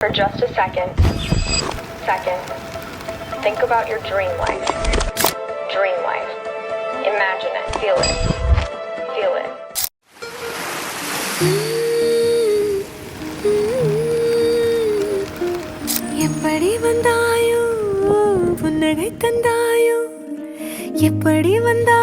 For just a second, think about your dream life. Dream life. Imagine it. Feel it. Feel it. எப்படி வந்தாயோ புன்னகை தந்தாயோ எப்படி வந்தாயோ